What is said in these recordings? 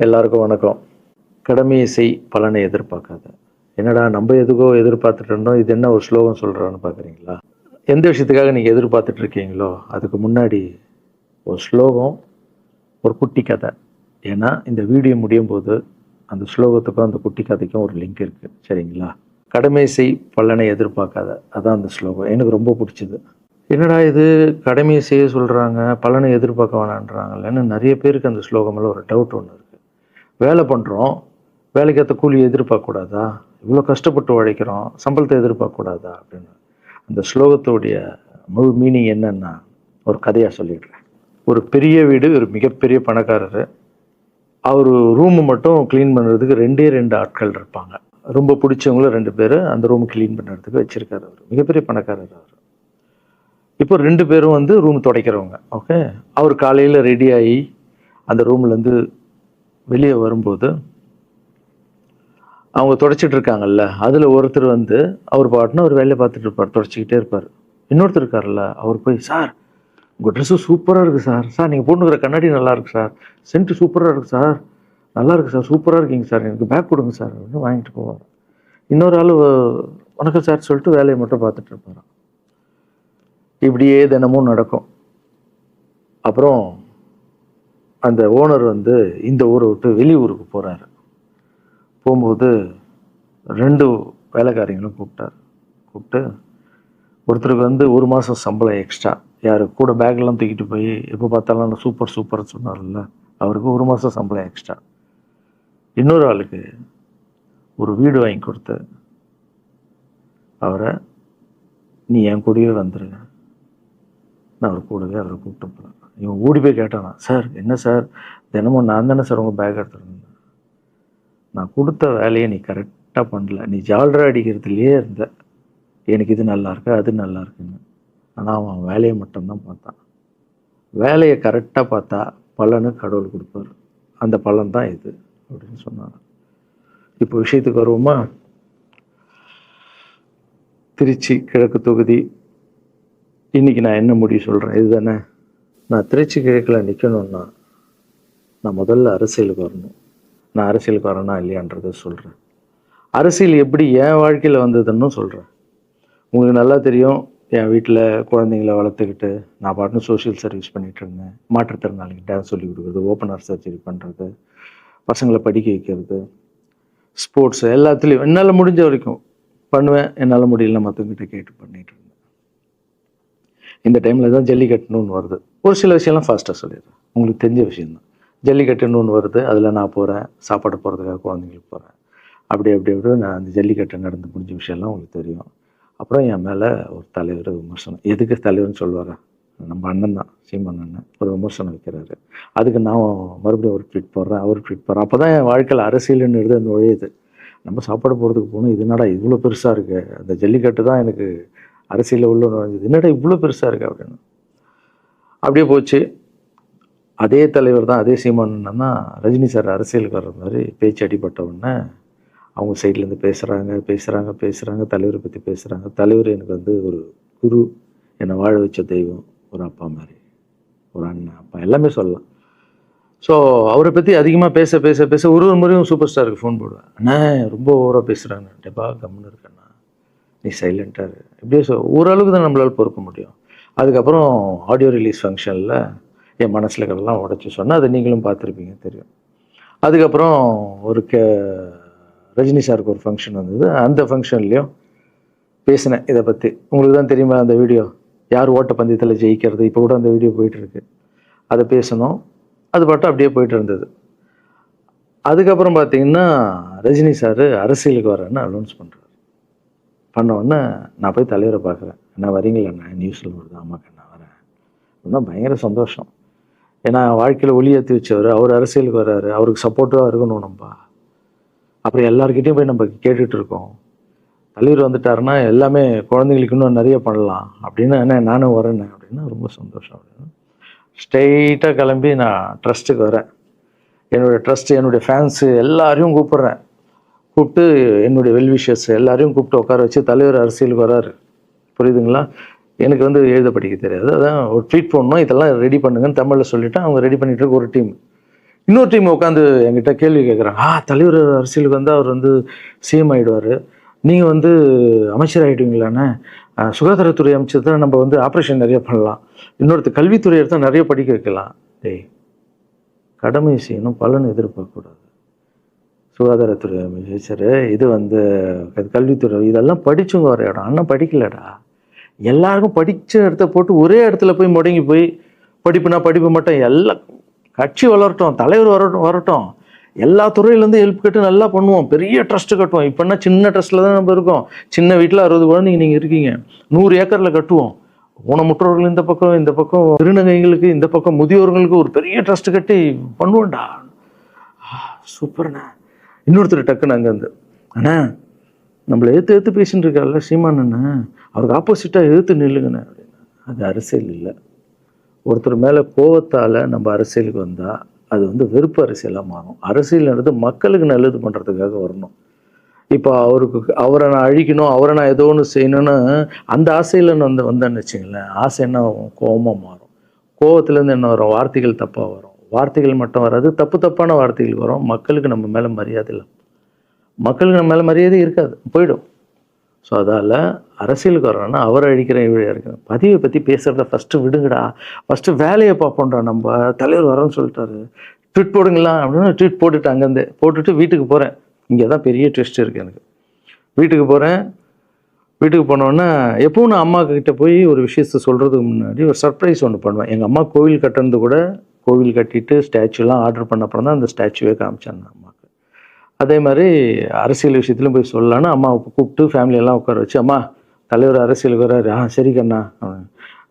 எல்லாருக்கும் வணக்கம். கடமையை செய் பலனை எதிர்பார்க்காத. என்னடா நம்ம எதுக்கோ எதிர்பார்த்துட்டு இருந்தோம், இது என்ன ஒரு ஸ்லோகம் சொல்கிறான்னு பார்க்குறீங்களா? எந்த விஷயத்துக்காக நீங்கள் எதிர்பார்த்துட்டு இருக்கீங்களோ அதுக்கு முன்னாடி ஒரு ஸ்லோகம், ஒரு குட்டி கதை. ஏன்னா இந்த வீடியோ முடியும் போது அந்த ஸ்லோகத்துக்கும் அந்த குட்டி கதைக்கும் ஒரு லிங்க் இருக்குது, சரிங்களா? கடமை செய் பலனை எதிர்பார்க்காத, அதான் அந்த ஸ்லோகம். எனக்கு ரொம்ப பிடிச்சிது. என்னடா இது, கடமையை செய்ய சொல்கிறாங்க, பலனை எதிர்பார்க்க வேணான்றாங்கல்லன்னு நிறைய பேருக்கு அந்த ஸ்லோகமில் ஒரு டவுட் ஒன்று இருக்குது. வேலை பண்ணுறோம், வேலைக்கேற்ற கூலி எதிர்பார்க்கக்கூடாதா? இவ்வளோ கஷ்டப்பட்டு உழைக்கிறோம், சம்பளத்தை எதிர்பார்க்கக்கூடாதா அப்படின்னு. அந்த ஸ்லோகத்துடைய முழு மீனிங் என்னன்னா ஒரு கதையாக சொல்லிடுறேன். ஒரு பெரிய வீடு, ஒரு மிகப்பெரிய பணக்காரர். அவர் ரூமு மட்டும் க்ளீன் பண்ணுறதுக்கு ரெண்டு ஆட்கள் இருப்பாங்க. ரொம்ப பிடிச்சவங்களும் 2 பேர் அந்த ரூம் க்ளீன் பண்ணுறதுக்கு வச்சுருக்காரு. அவர் மிகப்பெரிய பணக்காரர். அவர் இப்போ 2 பேரும் வந்து ரூம் துடைக்கிறவங்க. ஓகே, அவர் காலையில் ரெடி ஆகி அந்த ரூம்லேருந்து வெளியே வரும்போது அவங்க துடைச்சிட்டு இருக்காங்கல்ல, அதில் ஒருத்தர் வந்து அவர் பாட்டுன்னு ஒரு வேலையை பார்த்துட்டு இருப்பார், துடைச்சிக்கிட்டே இருப்பார். இன்னொருத்தர் இருக்கார்ல, அவர் போய், சார் உங்கள் ட்ரெஸ்ஸு சூப்பராக இருக்குது சார், சார் நீங்கள் போட்டுக்கிற கண்ணாடி நல்லா இருக்குது சார், சென்ட்டு சூப்பராக இருக்குது சார், நல்லா இருக்குது சார், சூப்பராக இருக்கீங்க சார், எனக்கு பேக் கொடுங்க சார் அப்படின்னு வாங்கிட்டு போவார். இன்னொரு ஆள் வணக்கம் சார் சொல்லிட்டு வேலையை மட்டும் பார்த்துட்டு இருப்பார். இப்படியே தினமும் நடக்கும். அப்புறம் அந்த ஓனர் வந்து இந்த ஊரை விட்டு வெளியூருக்கு போகிறாரு. போகும்போது 2 வேலைக்காரங்களும் கூப்பிட்டு ஒருத்தருக்கு வந்து 1 மாதம் சம்பளம் எக்ஸ்ட்ரா, யார் கூட பேக்லாம் தூக்கிட்டு போய் எப்போ பார்த்தாலும் சூப்பர்னு சொன்னார்ல, அவருக்கு 1 மாதம் சம்பளம் எக்ஸ்ட்ரா. இன்னொரு ஆளுக்கு ஒரு வீடு வாங்கி கொடுத்து அவரை, நீ என் கூடவே வந்துருங்க, நான் அவர் கூடவே அவரை கூப்பிட்டு போகிறேன். இவன் ஓடி போய் கேட்டானா, சார் என்ன சார் தினமும் நான் தானே சார் உங்கள் பேக் எடுத்துருந்தேன், நான் கொடுத்த வேலையை நீ கரெக்டாக பண்ணல, நீ ஜால்ரா அடிக்கிறதுலையே இருந்த, எனக்கு இது நல்லா இருக்கு அது நல்லா இருக்குன்னு. ஆனால் அவன் வேலையை மட்டும்தான் பார்த்தான். வேலையை கரெக்டாக பார்த்தா பலனு கடவுள் கொடுப்பார், அந்த பலன் தான் இது அப்படின்னு சொன்னான். இப்போ விஷயத்துக்கு வருவோமா? திருச்சி கிழக்கு தொகுதி. இன்னைக்கு நான் என்ன முடிவு சொல்கிறேன் இதுதானே. நான் திருச்சி கிழக்கில் நிற்கணும்னா நான் முதல்ல அரசியலுக்கு வரணும். நான் அரசியலுக்கு வரேனா இல்லையான்றதை சொல்கிறேன். அரசியல் எப்படி என் வாழ்க்கையில் வந்ததுன்னு சொல்கிறேன். உங்களுக்கு நல்லா தெரியும், என் வீட்டில் குழந்தைங்கள வளர்த்துக்கிட்டு நான் பாட்டுன்னு சோஷியல் சர்வீஸ் பண்ணிகிட்டு இருந்தேன். மாற்றுத்திறனாளிக்கு டான்ஸ் சொல்லி கொடுக்குறது, ஓப்பனர் சர்ஜரி பண்ணுறது, பசங்களை படிக்க வைக்கிறது, ஸ்போர்ட்ஸு, எல்லாத்துலேயும் என்னால் முடிஞ்ச வரைக்கும் பண்ணுவேன். என்னால் முடியல மற்றவங்கிட்ட கேட்டு பண்ணிகிட்டு இருந்தேன். இந்த டைமில் தான் ஜல்லிக்கட்டுன்னு ஒன்று வருது. ஒரு சில விஷயம்லாம் ஃபாஸ்ட்டாக சொல்லிடுறேன், உங்களுக்கு தெரிஞ்ச விஷயந்தான். ஜல்லிக்கட்டுன்னு ஒன்று வருது, அதில் நான் போகிறேன், சாப்பாடு போகிறதுக்காக குழந்தைங்களுக்கு போகிறேன். அப்படி நான் அந்த ஜல்லிக்கட்டு நடந்து முடிஞ்ச விஷயம்லாம் உங்களுக்கு தெரியும். அப்புறம் என் மேலே ஒரு தலைவர் விமர்சனம், எதுக்கு தலைவர்னு சொல்லுவாரா, நம்ம அண்ணன் தான், சீமான் அண்ணன் ஒரு விமர்சனம் வைக்கிறாரு. அதுக்கு நான் மறுபடியும் ஒரு ட்வீட் போடுறேன், அவர் ட்வீட் போடுறேன். அப்போ தான் என் வாழ்க்கையில் அரசியல்னு எடுத்து அந்த நுழையுது. நம்ம சாப்பாடு போகிறதுக்கு போகணும், இது என்னடா இவ்வளோ பெருசாக இருக்குது, அந்த ஜல்லிக்கட்டு தான் எனக்கு அரசியலில் உள்ள நுழைஞ்சது, என்னடா இவ்வளோ பெருசாக இருக்குது அப்படின்னு. அப்படியே போச்சு. அதே தலைவர் தான், அதே சீமான் தான் ரஜினி சார் அரசியலுக்கு வர்ற மாதிரி பேச்சு அடிபட்ட உடனே அவங்க சைட்லேருந்து பேசுகிறாங்க, தலைவரை பற்றி பேசுகிறாங்க. தலைவர் எனக்கு வந்து ஒரு குரு, என்னை வாழ வச்ச தெய்வம், ஒரு அப்பா மாதிரி, ஒரு அண்ணன், அப்பா எல்லாமே சொல்லலாம். ஸோ அவரை பற்றி அதிகமாக பேச ஒரு முறையும் சூப்பர் ஸ்டாருக்கு ஃபோன் போடுவேன், அண்ணா ரொம்ப ஓவராக பேசுகிறாங்க, டெப்பா கம்முன்னு இருக்கண்ணா, நீ சைலண்ட்டாக இப்படியே ஓரளவுக்கு தான் நம்மளால் பொறுக்க முடியும். அதுக்கப்புறம் ஆடியோ ரிலீஸ் ஃபங்க்ஷனில் என் மனசில் கடலாம் உடச்சி சொன்னேன், அதை நீங்களும் பார்த்துருப்பீங்க, தெரியும். அதுக்கப்புறம் ஒரு ரஜினி சாருக்கு ஒரு ஃபங்க்ஷன் வந்தது, அந்த ஃபங்க்ஷன்லேயும் பேசினேன் இதை பற்றி. உங்களுக்கு தான் தெரியுமா அந்த வீடியோ, யார் ஓட்டப்பந்தயத்தில் ஜெயிக்கிறது, இப்போ கூட அந்த வீடியோ போயிட்டுருக்கு. அதை பேசணும், அது பாட்டு அப்படியே போயிட்டு இருந்தது. அதுக்கப்புறம் பார்த்தீங்கன்னா ரஜினி சார் அரசியலுக்கு வரேன்னு அனௌன்ஸ் பண்ணுறாரு. பண்ணோடனே நான் போய் தலைவரை பார்க்குறேன், என்ன வரீங்களா, நியூஸில் வருது, ஆமாக்கா நான் வரேன் அப்படின்னா பயங்கர சந்தோஷம். ஏன்னா வாழ்க்கையில் ஒளி ஏற்றி வச்சவர், அவர் அரசியலுக்கு வர்றாரு, அவருக்கு சப்போர்ட்டிவாக இருக்கணும் நம்ம. அப்புறம் எல்லாருக்கிட்டையும் போய் நம்ம கேட்டுட்டு இருக்கோம், தலைவர் வந்துட்டாருன்னா எல்லாமே குழந்தைங்களுக்கு இன்னும் நிறைய பண்ணலாம் அப்படின்னு, என்ன நானும் வரேன்னு அப்படின்னா ரொம்ப சந்தோஷம் அப்படின்னு ஸ்ட்ரெயிட்டாக கிளம்பி நான் ட்ரஸ்ட்டுக்கு வரேன். என்னுடைய ட்ரஸ்ட்டு, என்னுடைய ஃபேன்ஸு எல்லாரையும் கூப்பிட்டு என்னுடைய வெல்விஷர்ஸ் எல்லாரையும் கூப்பிட்டு உட்கார வச்சு தலைவர் அரசியலுக்கு வராரு. புரியுதுங்களா? எனக்கு வந்து எழுத படிக்க தெரியாது, அதான் ஒரு ட்வீட் பண்ணணும், இதெல்லாம் ரெடி பண்ணுங்கன்னு தமிழில் சொல்லிவிட்டு அவங்க ரெடி பண்ணிட்டு இருக்க ஒரு டீம். இன்னொரு டீம் உட்காந்து என்கிட்ட கேள்வி கேட்குறாங்க, தலைவர் அரசியலுக்கு வந்து அவர் வந்து சிஎம் ஆகிடுவார், நீங்கள் வந்து அமைச்சர் ஆகிடுவீங்களாண்ணே, சுகாதாரத்துறை அமைச்சர் தான் நம்ம வந்து ஆப்ரேஷன் நிறைய பண்ணலாம், இன்னொருத்தர் கல்வித்துறை எடுத்தால் நிறைய படிக்க வைக்கலாம். டேய், கடமை செய்யணும், பலன் எதிர்பார்க்கக்கூடாது. சுகாதாரத்துறை அமைச்சர், இது வந்து கல்வித்துறை, இதெல்லாம் படிச்சவங்க வர இடம். அண்ணன் படிக்கலடா. எல்லாருக்கும் படித்த இடத்த போட்டு ஒரே இடத்துல போய் முடங்கி போய் படிப்புனா படிப்பு மட்டும், எல்லாம் கட்சி வளரட்டும், தலைவர் வரட்டும், எல்லா துறையிலேருந்து ஹெல்ப் கேட்டு நல்லா பண்ணுவோம், பெரிய ட்ரஸ்ட்டு கட்டுவோம். இப்போன்னா சின்ன ட்ரஸ்ட்டில் தான் நம்ம இருக்கோம். சின்ன வீட்டில் 60 குழந்தைங்க நீங்கள் இருக்கீங்க, 100 ஏக்கரில் கட்டுவோம். ஊனமுற்றோர்கள் இந்த பக்கம் திருநங்கைகளுக்கு, இந்த பக்கம் முதியோர்களுக்கு ஒரு பெரிய ட்ரஸ்ட் கட்டி பண்ணுவோம்டா. சூப்பர்ண்ணா. இன்னொருத்தர் டக்குன்னு அங்கேருந்து, அண்ணா நம்மளை எதிர்த்து பேசின்னு இருக்கார்ல சீமான் அண்ணா, அவருக்கு ஆப்போசிட்டாக எதிர்த்து நில்லுங்கண்ணே அப்படின்னா. அது அரசியல் இல்லை. ஒருத்தர் மேலே கோவத்தால் நம்ம அரசியலுக்கு வந்தால் அது வந்து வெறுப்பு அரசியலாக மாறும். அரசியல்ன்றது மக்களுக்கு நல்லது பண்ணுறதுக்காக வரணும். இப்போ அவரை நான் அழிக்கணும், அவரை நான் ஏதோ ஒன்று செய்யணும்னு அந்த ஆசையில் வந்தேன்னு வச்சுங்களேன், ஆசை என்ன கோபமாக மாறும். கோபத்துலேருந்து என்ன வரும், வார்த்தைகள் தப்பாக வரும். வார்த்தைகள் மட்டும் வராது, தப்பான வார்த்தைகள் வரும். மக்களுக்கு நம்ம மேலே மரியாதை இல்லை, மக்களுக்கு நம்ம மேலே மரியாதை இருக்காது, போயிடும். ஸோ அதால் அரசியலுக்கு வரணும்னா அவரை அழிக்கிற இவழியாக இருக்கு. பதிவை பற்றி பேசுகிறத ஃபஸ்ட்டு விடுங்கடா, ஃபஸ்ட்டு வேலையை பார்ப்போம்டா. நம்ம தலைவர் வரேன்னு சொல்லிட்டாரு, ட்வீட் போடுங்களா அப்படின்னு ட்வீட் போட்டுட்டு அங்கேருந்து போட்டுட்டு வீட்டுக்கு போகிறேன். இங்கே தான் பெரிய ட்விஸ்ட் இருக்குது எனக்கு. வீட்டுக்கு போகிறேன். வீட்டுக்கு போனோன்னா எப்பவும் நான் அம்மா கிட்ட போய் ஒரு விஷயத்த சொல்கிறதுக்கு முன்னாடி ஒரு சர்ப்ரைஸ் ஒன்று பண்ணுவேன். எங்கள் அம்மா கோவில் கட்டுறது கூட, கோவில் கட்டிட்டு ஸ்டாச்சுலாம் ஆர்டர் பண்ண அப்புறம் தான் அந்த ஸ்டாச்சுவே காமிச்சாங்க அம்மாவுக்கு. அதே மாதிரி அரசியல் விஷயத்துலையும் போய் சொல்லலான்னு அம்மாவை கூப்பிட்டு ஃபேமிலியெல்லாம் உட்கார வச்சு, அம்மா தலைவர் அரசியலுக்கு வர்றாரு, சரி கண்ணா,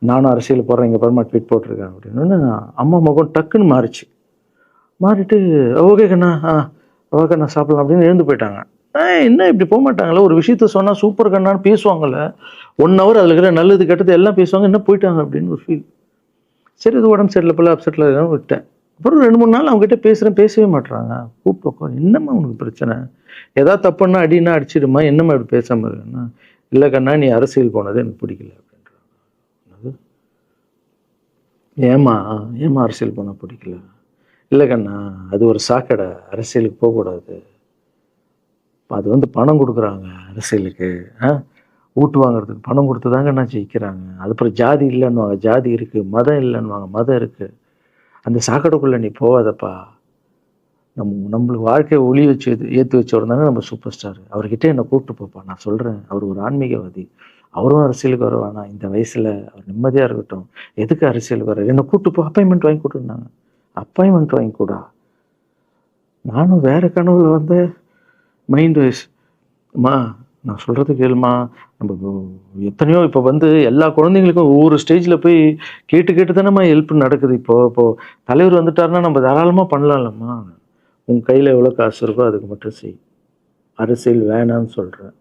நானும் அரசியல் போடுறேன், இங்கே பரமா ட்வீட் போட்டிருக்கேன் அப்படின்னு. அம்மா முகம் டக்குன்னு மாறிட்டு ஓகே கண்ணா, ஓகே கண்ணா சாப்பிடலாம் அப்படின்னு எழுந்து போயிட்டாங்க. என்ன இப்படி போக மாட்டாங்களே, ஒரு விஷயத்த சொன்னால் சூப்பர் கண்ணான்னு பேசுவாங்கள்ல, 1 hour அதில் இருக்கிற நல்லது கெட்டது எல்லாம் பேசுவாங்க, என்ன போயிட்டாங்க அப்படின்னு ஒரு ஃபீல். சரி, இது உடம்பு சரியில்லை போல, அப்செட்டில் இருக்கான்னு விட்டேன். அப்புறம் 2-3 நாள் அவங்ககிட்ட பேசவே மாட்டுறாங்க. கூப்பிட்டு உட்காரு, என்னம்மா உனக்கு பிரச்சனை, ஏதாவது தப்புன்னா அடின்னா அடிச்சிடுமா, என்னம்மா இப்படி பேசாமல் இருக்குன்னா, இல்லை கண்ணா நீ அரசியல் போனது எனக்கு பிடிக்கல அப்படின்றாங்க. ஏமா அரசியல் போனால் பிடிக்கல? இல்லை கண்ணா, அது ஒரு சாக்கடை, அரசியலுக்கு போகக்கூடாது, அது வந்து பணம் கொடுக்குறாங்க அரசியலுக்கு, ஊட்டு வாங்குறதுக்கு பணம் கொடுத்து தாங்க நான் ஜெயிக்கிறாங்க. அதுக்கப்புறம் ஜாதி இல்லைன்னுவாங்க, ஜாதி இருக்குது, மதம் இல்லைன்னுவாங்க, மதம் இருக்குது, அந்த சாக்கடைக்குள்ளே நீ போகாதப்பா. நம்மளுக்கு வாழ்க்கையை ஒளி வச்சு ஏற்றி வச்சவர் தாங்க நம்ம சூப்பர் ஸ்டார், அவர்கிட்ட என்னை கூப்பிட்டு போப்பா, நான் சொல்கிறேன், அவர் ஒரு ஆன்மீகவாதி, அவரும் அரசியலுக்கு வர வேணாம், இந்த வயசில் அவர் நிம்மதியாக இருக்கட்டும், எதுக்கு அரசியலுக்கு வர, என்னை கூப்பிட்டு போ, அப்பாயின்மெண்ட் வாங்கி கொடுத்துருந்தாங்க. அப்பாயின்மெண்ட் வாங்கி கூட நானும் வேறு கனவுல வந்து மைண்ட் வைஸ், அம்மா நான் சொல்கிறது கேளுமா, நம்ம எத்தனையோ இப்போ வந்து எல்லா குழந்தைங்களுக்கும் ஒவ்வொரு ஸ்டேஜில் போய் கேட்டு தானேம்மா ஹெல்ப் நடக்குது. இப்போது தலைவர் வந்துட்டாருன்னா நம்ம தாராளமாக பண்ணலாம்லம்மா, உன் கையில் எவ்வளோ காசு இருக்கோ அதுக்கு மட்டும் செய், அரசியல் வேணான்னு சொல்கிறேன்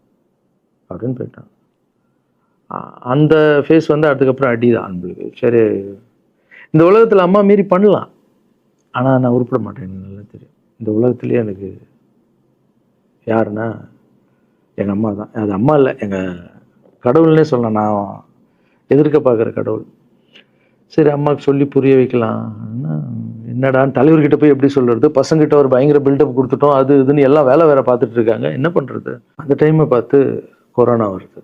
அப்படின்னு போயிட்டான். அந்த ஃபேஸ் வந்து அதுக்கப்புறம் அடிதான் நம்மளுக்கு. சரி, இந்த உலகத்தில் அம்மா மீறி பண்ணலாம், ஆனால் நான் உருப்பிட மாட்டேன், எனக்கு நல்லா தெரியும். இந்த உலகத்துலேயே எனக்கு யாருன்னா எங்கள் அம்மா தான். அது அம்மா இல்லை, எங்கள் கடவுள்னே சொல்லலாம், நான் எதிர்க்க பார்க்குற கடவுள். சரி, அம்மாவுக்கு சொல்லி புரிய வைக்கலாம், என்னடான்னு தலைவர்கிட்ட போய் எப்படி சொல்கிறது, பசங்கிட்ட ஒரு பயங்கர பில்டப் கொடுத்துட்டோம், அது இதுன்னு எல்லாம் வேற பார்த்துட்டு இருக்காங்க, என்ன பண்ணுறது. அந்த டைமை பார்த்து கொரோனா வருது,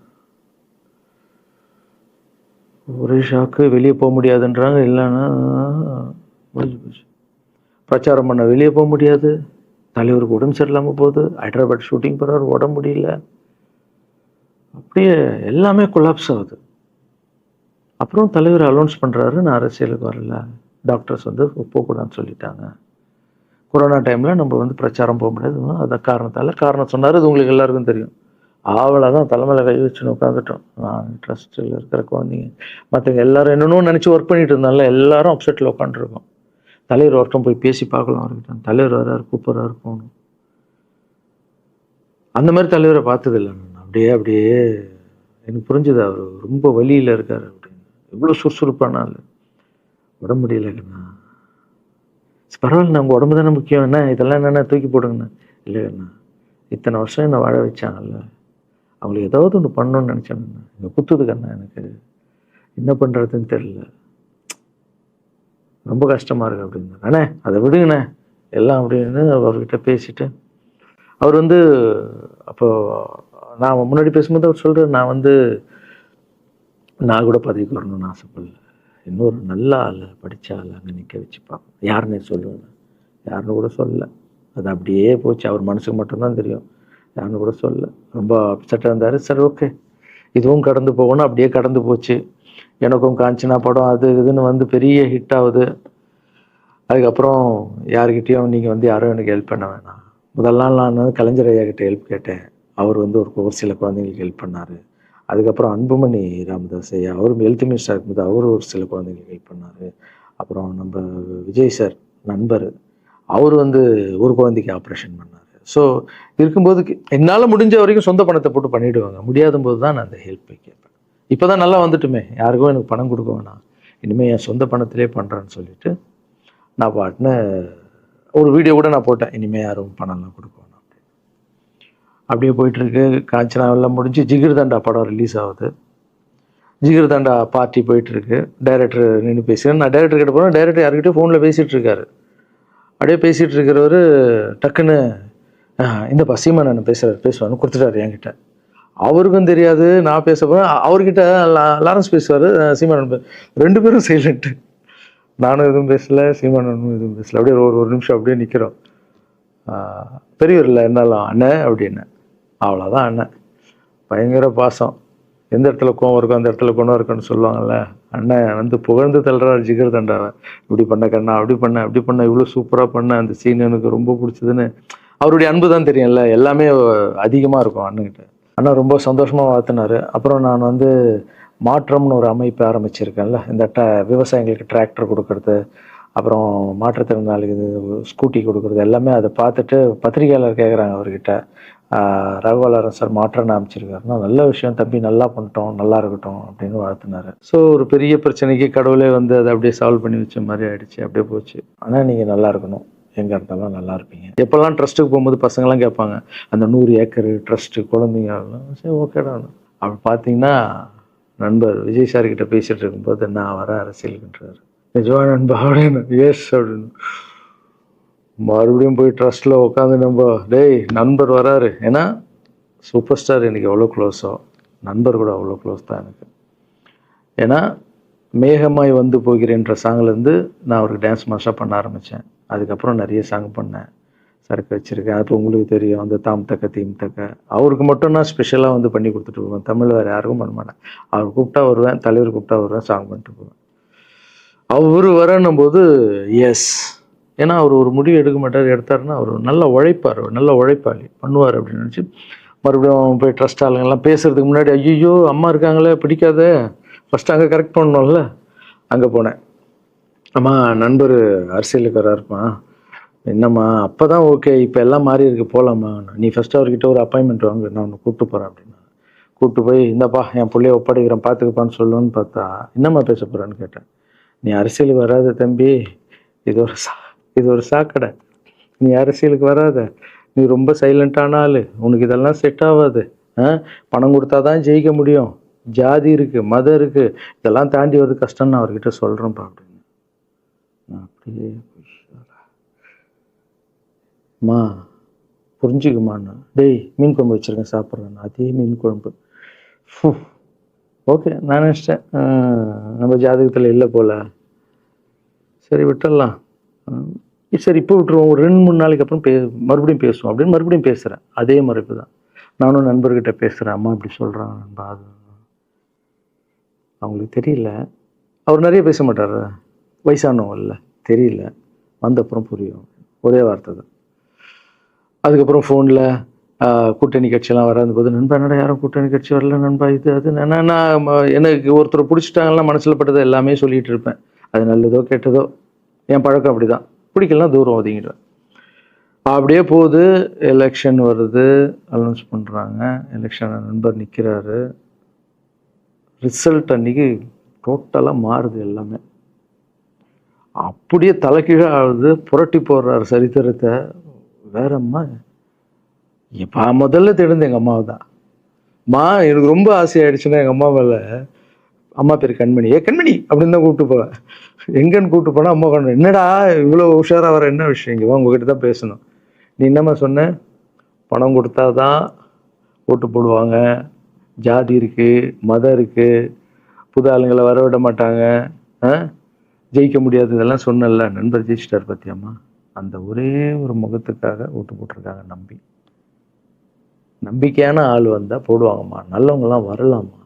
ஒரே ஷாக்கு, வெளியே போக முடியாதுன்றாங்க, இல்லைன்னா முடிஞ்சு போச்சு. பிரச்சாரம் பண்ண வெளியே போக முடியாது, தலைவருக்கு உடம்பு சரியில்லாமல் போகுது, ஹைதராபாத் ஷூட்டிங் போகிறார், உடம்பு முடியல, அப்படியே எல்லாமே கொலாப்ஸ் ஆகுது. அப்புறம் தலைவர் அலௌன்ஸ் பண்ணுறாரு, நான் அரசியலுக்கு வரல, டாக்டர்ஸ் வந்து போகக்கூடாதுன்னு சொல்லிட்டாங்க, கொரோனா டைமில் நம்ம வந்து பிரச்சாரம் போக முடியாது, அந்த காரணம் சொன்னார், இது உங்களுக்கு எல்லாருக்கும் தெரியும். அவ்வளோதான், தலைமையில் கை வச்சுன்னு உட்காந்துட்டோம். நான் ட்ரஸ்ட்டில் இருக்கிற குழந்தைங்க மற்றவங்க எல்லாரும் என்னென்னோ நினச்சி ஒர்க் பண்ணிட்டு இருந்தால எல்லாரும் அப்செட்டில் உட்காந்துருக்கோம். தலைவர் ஒருத்தம் போய் பேசி பார்க்கலாம் அவர்கிட்ட, தலைவர் வர்றாரு, கூப்பிட்றாரு, போகணும். அந்த மாதிரி தலைவரை பார்த்ததில்லை நான். அப்படியே எனக்கு புரிஞ்சுது, அவர் ரொம்ப வலியில் இருக்கார் அப்படின்னு. எவ்வளோ சுறுசுறுப்பானால உடம்பு முடியலைங்கண்ணா, பரவாயில்ல, உங்கள் உடம்பு தானே முக்கியம், என்ன இதெல்லாம் என்னென்ன தூக்கி போடுங்கண்ணா. இல்லைங்கண்ணா, இத்தனை வருஷம் என்னை வாழ வச்சாங்கல்ல, அவங்களுக்கு ஏதாவது ஒன்று பண்ணணும்னு நினச்சேங்கண்ணா, இங்கே குத்துதுக்கண்ணா, எனக்கு என்ன பண்ணுறதுன்னு தெரியல, ரொம்ப கஷ்டமாக இருக்குது அப்படின்னா. அண்ணே அதை விடுங்கண்ணே, எல்லாம் அப்படின்னு அவர்கிட்ட பேசிட்டு அவர் வந்து அப்போ நான் முன்னாடி பேசும்போது அவர் சொல்கிறார், நான் கூட பதவிக்கு வரணும்னு ஆசைப்படல, இன்னொரு நல்ல ஆளை படித்த ஆளை அங்கே நிற்க வச்சு பார்ப்போம். யாருன்னே சொல்லுவேன், யாருன்னு கூட சொல்லலை. அது அப்படியே போச்சு. அவர் மனசுக்கு மட்டும்தான் தெரியும், யாருன்னு கூட சொல்லலை. ரொம்ப அப்செட்டாக இருந்தார். சரி ஓகே, இதுவும் கடந்து போகணும். அப்படியே கடந்து போச்சு. எனக்கும் காஞ்சனா படம் அது இதுன்னு பெரிய ஹிட் ஆகுது. அதுக்கப்புறம் யாருக்கிட்டேயும் நீங்கள் யாரும் எனக்கு ஹெல்ப் பண்ண வேணாம். முதல் நாள் நான் கலைஞர் ஐயா கிட்ட ஹெல்ப் கேட்டேன். அவர் ஒரு சில குழந்தைங்களுக்கு ஹெல்ப் பண்ணார். அதுக்கப்புறம் அன்புமணி ராமதாஸ் ஐயா, அவரும் ஹெல்த் மினிஸ்டர் இருக்கும்போது அவர் ஒரு சில குழந்தைங்களுக்கு ஹெல்ப் பண்ணார். அப்புறம் நம்ம விஜய் சார் நண்பர், அவர் ஒரு குழந்தைக்கு ஆப்ரேஷன் பண்ணார். ஸோ இருக்கும்போது என்னால் முடிஞ்ச வரைக்கும் சொந்த பணத்தை போட்டு பண்ணிவிடுவாங்க. முடியாத போது தான் நான் அந்த ஹெல்ப்பை கேட்பேன். இப்போ தான் நல்லா வந்துட்டுமே, யாருக்கும் எனக்கு பணம் கொடுக்க வேணாம், இனிமேல் என் சொந்த பணத்திலே பண்ணுறேன்னு சொல்லிட்டு நான் பாட்டுன்னு ஒரு வீடியோ கூட நான் போட்டேன், இனிமேல் யாரும் பணம்லாம் கொடுக்க வேணாம். அப்படியே போயிட்டுருக்கு. காஞ்சனா எல்லாம் முடிஞ்சு ஜிகிர் தண்டா படம் ரிலீஸ் ஆகுது. ஜிகிர் தண்டா பார்ட்டி போயிட்டுருக்கு. டைரக்டர் நின்று பேசுகிறேன். நான் டைரக்டர் கிட்ட போகிறேன். டைரக்டர் யார்கிட்ட ஃபோனில் பேசிகிட்டு இருக்காரு. அப்படியே பேசிகிட்டு இருக்கிறவர் டக்குன்னு இந்தப்பா சீமானன் பேசுவான்னு கொடுத்துட்டாரு என்கிட்ட. அவருக்கும் தெரியாது நான் பேச போகிறேன். அவர்கிட்ட லாரன்ஸ் பேசுவார், சீமானன் ரெண்டு பேரும் சைலண்ட்டு. நானும் எதுவும் பேசலை, சீமானனும் எதுவும் பேசலை. அப்படியே ஒரு நிமிஷம் அப்படியே நிற்கிறோம். பெரியவர் இல்லை என்னாலும் அண்ணன் அப்படின்னு, அவ்வளோதான் அண்ணன். பயங்கர பாசம். எந்த இடத்துல கோவம் இருக்கும் அந்த இடத்துல குணம் இருக்குன்னு சொல்லுவாங்கள்ல. அண்ணன் புகழ்ந்து தள்ளுறாரு ஜிகர் தண்டாவை. இப்படி பண்ண கண்ணா, அப்படி பண்ண இவ்வளோ சூப்பராக பண்ண, அந்த சீன் எனக்கு ரொம்ப பிடிச்சதுன்னு. அவருடைய அன்பு தான் தெரியும்ல, எல்லாமே அதிகமாக இருக்கும் அண்ணன்கிட்ட. அண்ணா ரொம்ப சந்தோஷமாக வாழ்த்தினார். அப்புறம் நான் மாற்றம்னு ஒரு அமைப்பு ஆரம்பிச்சிருக்கேன்ல, இந்த விவசாயிகளுக்கு டிராக்டர் கொடுக்கறது, அப்புறம் மாற்றுத்திறனாளிக்கு ஸ்கூட்டி கொடுக்குறது, எல்லாமே அதை பார்த்துட்டு பத்திரிகையாளர் கேட்குறாங்க அவர்கிட்ட, ரகுவலரன் சார் மாற்றம்னு அமைச்சிருக்காருன்னா, நல்ல விஷயம் தம்பி, நல்லா பண்ணிட்டோம், நல்லா இருக்கட்டும் அப்படின்னு வாழ்த்தினார். ஸோ ஒரு பெரிய பிரச்சனைக்கு கடவுளே அதை அப்படியே சால்வ் பண்ணி வச்ச மாதிரி ஆயிடுச்சு. அப்படியே போச்சு. ஆனால் நீங்கள் நல்லா இருக்கணும், எங்கே இருந்தாலும் நல்லா இருப்பீங்க. எப்போல்லாம் ட்ரஸ்ட்டுக்கு போகும்போது பசங்களாம் கேட்பாங்க, அந்த 100 ஏக்கர் ட்ரஸ்ட்டு குழந்தைங்க, சரி ஓகேடா. அப்படி பார்த்தீங்கன்னா நண்பர் விஜய் சார்கிட்ட பேசிகிட்டு இருக்கும்போது நான் வர அரசியலுக்குன்றார். நிஜமா நண்பா அப்படின்னு. எஸ் அப்படின்னு. மறுபடியும் போய் ட்ரஸ்ட்டில் உட்காந்து டேய் நண்பர் வராரு. ஏன்னா சூப்பர் ஸ்டார் எனக்கு எவ்வளோ க்ளோஸோ, நண்பர் கூட அவ்வளோ க்ளோஸ் தான் எனக்கு. ஏன்னா மேகமாய் போகிறேன்ற சாங்லேருந்து நான் அவருக்கு டான்ஸ் மாஸ்டராக பண்ண ஆரம்பித்தேன். அதுக்கப்புறம் நிறைய சாங் பண்ணேன், சரக்கு வச்சுருக்கேன். அப்போ உங்களுக்கு தெரியும், அந்த தாம் தக்க தீம் தக்க அவருக்கு மட்டும் நான் ஸ்பெஷலாக பண்ணி கொடுத்துட்டு போவேன். தமிழ் வேறு யாருக்கும் பண்ண மாட்டேன். அவர் கூப்பிட்டா வருவேன், தலைவர் கூப்பிட்டா வருவேன், சாங் பண்ணிட்டு போவேன். அவர் வரணும் போது எஸ், ஏன்னா அவர் ஒரு முடிவு எடுக்க மாட்டார், எடுத்தாருன்னா அவர் நல்லா உழைப்பார், நல்ல உழைப்பாளி, பண்ணுவார் அப்படின்னு நினச்சி மறுபடியும் போய் ட்ரஸ்ட் ஆளுங்கெல்லாம் பேசுகிறதுக்கு முன்னாடி ஐயோ அம்மா இருக்காங்களே பிடிக்காத, ஃபஸ்ட்டு அங்கே கரெக்ட் பண்ணணும்ல, அங்கே போனேன். அம்மா நண்பர் அரசியலுக்கு வராருப்பா, என்னம்மா அப்போ தான் ஓகே, இப்போ எல்லாம் மாறி இருக்கு, போகலாமா, நீ ஃபஸ்ட்டு அவர்கிட்ட ஒரு அப்பாயின்மெண்ட் வாங்க, நான் உன்னை கூப்பிட்டு போகிறேன் அப்படின்னா. கூப்பிட்டு போய் இந்தப்பா என் பிள்ளைய ஒப்படைக்கிறேன் பார்த்துக்குப்பான்னு சொல்லுன்னு பார்த்தா, என்னம்மா பேச போகிறான்னு கேட்டேன். நீ அரசியலுக்கு வராத தம்பி, இது ஒரு சாக்கடை, நீ அரசியலுக்கு வராத, நீ ரொம்ப சைலண்டான ஆள், உனக்கு இதெல்லாம் செட் ஆகாது, பணம் கொடுத்தா தான் ஜெயிக்க முடியும், ஜாதி இருக்குது, மதம் இருக்குது, இதெல்லாம் தாண்டி வருது கஷ்டம்னு நான் அவர்கிட்ட சொல்கிறேன்ப்பா அப்படின்னு. நான் அப்படியே மா புரிஞ்சுக்குமாண்ணா, டேய் மீன் குழம்பு வச்சுருக்கேன் சாப்பிட்றேன், அதே மீன் குழம்பு. ஓகே நான் நினச்சிட்டேன் நம்ம ஜாதகத்தில் இல்லை போல், சரி விட்டுடலாம், சரி இப்போ விட்டுருவோம், ஒரு 2-3 நாளைக்கு அப்புறம் மறுபடியும் பேசுவோம் அப்படின்னு மறுபடியும் பேசுகிறேன். அதே மறுப்பு தான். நானும் நண்பர்கிட்ட பேசுகிறேன், அம்மா இப்படி சொல்கிறாங்க நண்பா, அது அவங்களுக்கு தெரியல, அவர் நிறைய பேச மாட்டார், வயசானவங்க இல்லை, தெரியல, வந்தப்புறம் புரியும், ஒரே வார்த்தை தான். அதுக்கப்புறம் ஃபோனில் கூட்டணி கட்சியெல்லாம் வராது போது, நண்பா என்னடா யாரும் கூட்டணி கட்சி வரல நண்பா, இது அது நான் எனக்கு ஒருத்தரை பிடிச்சிட்டாங்கன்னா மனசில் பட்டதை எல்லாமே சொல்லிகிட்டு இருப்பேன். அது நல்லதோ கெட்டதோ, என் பழக்கம் அப்படி தான், பிடிக்கலாம் தூரம் ஒதுங்கிடுவேன். அப்படியே போகுது. எலெக்ஷன் வருது, அனௌன்ஸ் பண்ணுறாங்க, எலெக்ஷன் நண்பர் நிற்கிறாரு. ரிசல்ட் அன்றைக்கி டோட்டலாக மாறுது எல்லாமே, அப்படியே தலைக்கீழாக ஆகுது, புரட்டி போடுறாரு சரித்திரத்தை. வேற அம்மா இப்போ முதல்ல தெரிந்து எங்கள் அம்மாவை தான். எனக்கு ரொம்ப ஆசையாயிடுச்சுன்னா எங்கள் அம்மா மேலே அம்மா பேர் கண்மணி. கண்மணி அப்படின்னு தான் கூப்பிட்டு போவேன். எங்கன்னு கூப்பிட்டு போனால் அம்மா கொண்டு என்னடா இவ்வளோ உஷாராக வர என்ன விஷயம், இங்கே வா உங்ககிட்ட தான் பேசணும். நீ என்னம்மா சொன்ன, பணம் கொடுத்தா தான் ஓட்டு போடுவாங்க, ஜாதி இருக்குது, மதம் இருக்குது, புது ஆளுங்களை வர விட மாட்டாங்க, ஜெயிக்க முடியாது, இதெல்லாம் சொன்னல. நண்பர் ஜெயிச்சிட்டார் பார்த்தியாம்மா. அந்த ஒரே ஒரு முகத்துக்காக ஓட்டு போட்டிருக்காங்க. நம்பிக்கையான ஆள் வந்தால் போடுவாங்கம்மா, நல்லவங்களாம் வரலாமா,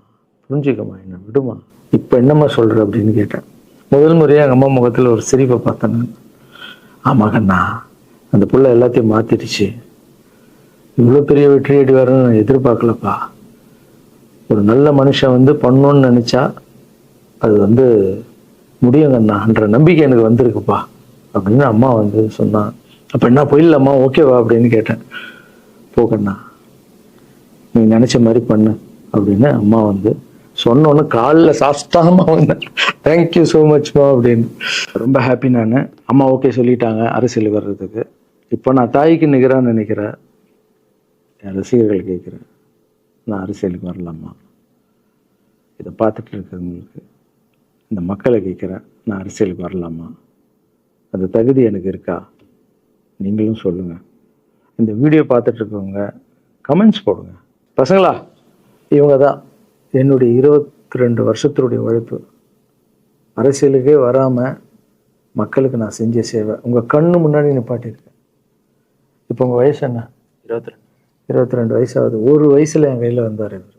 புரிஞ்சுக்கம்மா, என்ன விடுமா. இப்போ என்னம்மா சொல்கிற அப்படின்னு கேட்டேன். முதல் முறையாக எங்கள் அம்மா முகத்தில் ஒரு சிரிப்பை பார்த்தேன். ஆமாம் கண்ணா, அந்த புள்ள எல்லாத்தையும் மாற்றிடுச்சு, இவ்வளோ பெரிய வெற்றியடி வரணும்னு நான் எதிர்பார்க்கலப்பா. ஒரு நல்ல மனுஷன் வந்து பண்ணணும்னு நினச்சா அது முடியுங்கண்ணான்ற நம்பிக்கை எனக்கு வந்திருக்குப்பா அப்படின்னு அம்மா சொன்னான். அப்போ என்ன போயிடலாமா, ஓகேவா அப்படின்னு கேட்டேன். போகண்ணா, நீ நினச்ச மாதிரி பண்ணு அப்படின்னு அம்மா சொன்னோன்னு காலில் சாஸ்தாமா வந்தேன். தேங்க்யூ ஸோ மச்மா அப்படின்னு. ரொம்ப ஹாப்பி நான். அம்மா ஓகே சொல்லிட்டாங்க அரசியல் வர்றதுக்கு. இப்போ நான் தாய்க்கு நிகரான்னு நினைக்கிறேன். என் ரசிகர்கள் கேட்குறேன், நான் அரசியலுக்கு வரலாமா? இதை பார்த்துட்டு இருக்கிறவங்களுக்கு, இந்த மக்களை கேட்குறேன், நான் அரசியலுக்கு வரலாமா? அந்த தகுதி எனக்கு இருக்கா? நீங்களும் சொல்லுங்கள். இந்த வீடியோ பார்த்துட்டு இருக்கவங்க கமெண்ட்ஸ் போடுங்க. பசங்களா, இவங்க தான் என்னுடைய 22 வருஷத்தினுடைய உழைப்பு. அரசியலுக்கே வராமல் மக்களுக்கு நான் செஞ்ச சேவை உங்கள் கண்ணு முன்னாடி நிப்பாட்டியிருக்கேன். இப்போ உங்கள் வயசு என்ன? 22 வயசாகுது. ஒரு வயசில் என் கையில் வந்தார் இவர்.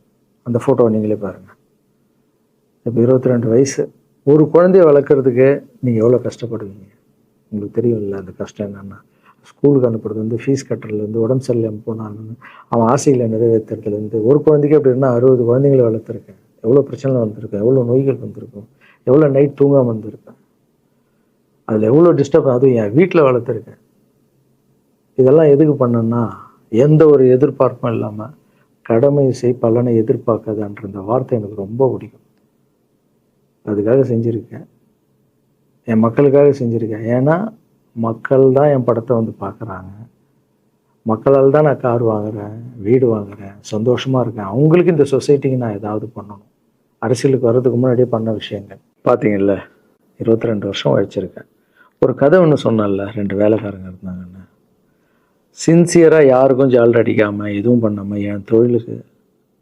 அந்த ஃபோட்டோவை நீங்களே பாருங்கள். இப்போ 22 வயசு. ஒரு குழந்தைய வளர்க்குறதுக்கு நீங்கள் எவ்வளோ கஷ்டப்படுவீங்க உங்களுக்கு தெரியும்ல. அந்த கஷ்டம் என்னென்னா, ஸ்கூலுக்கு அனுப்புறது ஃபீஸ் கட்டுறதுலேருந்து, உடம்பு சரியில்லாமல் போனான்னு அவன் ஆசைகளை நிறைவேற்றுறதுலேருந்து, ஒரு குழந்தைக்கு அப்படி இருந்தால் 60 குழந்தைங்களை வளர்த்துருக்கேன். எவ்வளோ பிரச்சனை வந்திருக்கேன், எவ்வளோ நோய்கள் வந்திருக்கும், எவ்வளோ நைட் தூங்காமல் வந்திருக்கேன், அதில் எவ்வளோ டிஸ்டர்ப், அதுவும் என் வீட்டில் வளர்த்துருக்கேன். இதெல்லாம் எதுக்கு பண்ணேன்னா, எந்த ஒரு எதிர்பார்ப்பும் இல்லாமல் கடமை செய் பலனை எதிர்பார்க்காதன்ற இந்த வார்த்தை எனக்கு ரொம்ப பிடிக்கும். அதுக்காக செஞ்சுருக்கேன், என் மக்களுக்காக செஞ்சுருக்கேன். ஏன்னா மக்கள் தான் என் படத்தை பார்க்குறாங்க. மக்களால் தான் நான் கார் வாங்குகிறேன், வீடு வாங்குகிறேன், சந்தோஷமாக இருக்கேன். அவங்களுக்கு இந்த சொசைட்டிக்கு நான் ஏதாவது பண்ணணும். அரசியலுக்கு வர்றதுக்கு முன்னாடியே பண்ண விஷயங்கள் பார்த்தீங்கல்ல. 22 வருஷம் உழைச்சிருக்கேன். ஒரு கதை ஒன்று சொன்னேன்ல, 2 வேலைக்காரங்க இருந்தாங்கன்னு. சின்சியராக யாருக்கும் ஜால்ரா அடிக்காமல் எதுவும் பண்ணாமல் என் தொழிலுக்கு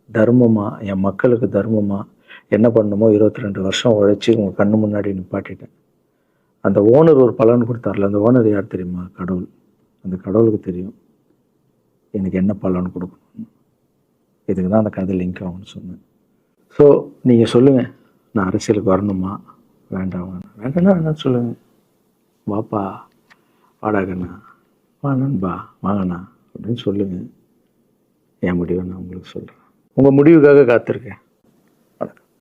தர்மமாக, என் மக்களுக்கு தர்மமாக என்ன பண்ணணுமோ 22 வருஷம் உழைச்சி உங்கள் கண்ணு முன்னாடி நிப்பாட்டிட்டேன். அந்த ஓனர் ஒரு பலன் கொடுத்தார்ல, அந்த ஓனர் யார் தெரியுமா? கடவுள். அந்த கடவுளுக்கு தெரியும் எனக்கு என்ன பலன் கொடுக்கணும். இதுக்கு தான் அந்த கதை லிங்க் ஆகும்னு சொன்னேன். ஸோ நீங்கள் சொல்லுங்கள், நான் அரசியலுக்கு வரணுமா வேண்டாம்? வேண்டாம்னா வேணாம் சொல்லுங்கள். வாப்பா, வாடாகண்ணா, வா நண்பா, வாங்கண்ணா அப்படின்னு சொல்லுங்கள். என் முடிவை நான் உங்களுக்கு சொல்கிறேன். உங்கள் முடிவுக்காக காத்திருக்கேன்.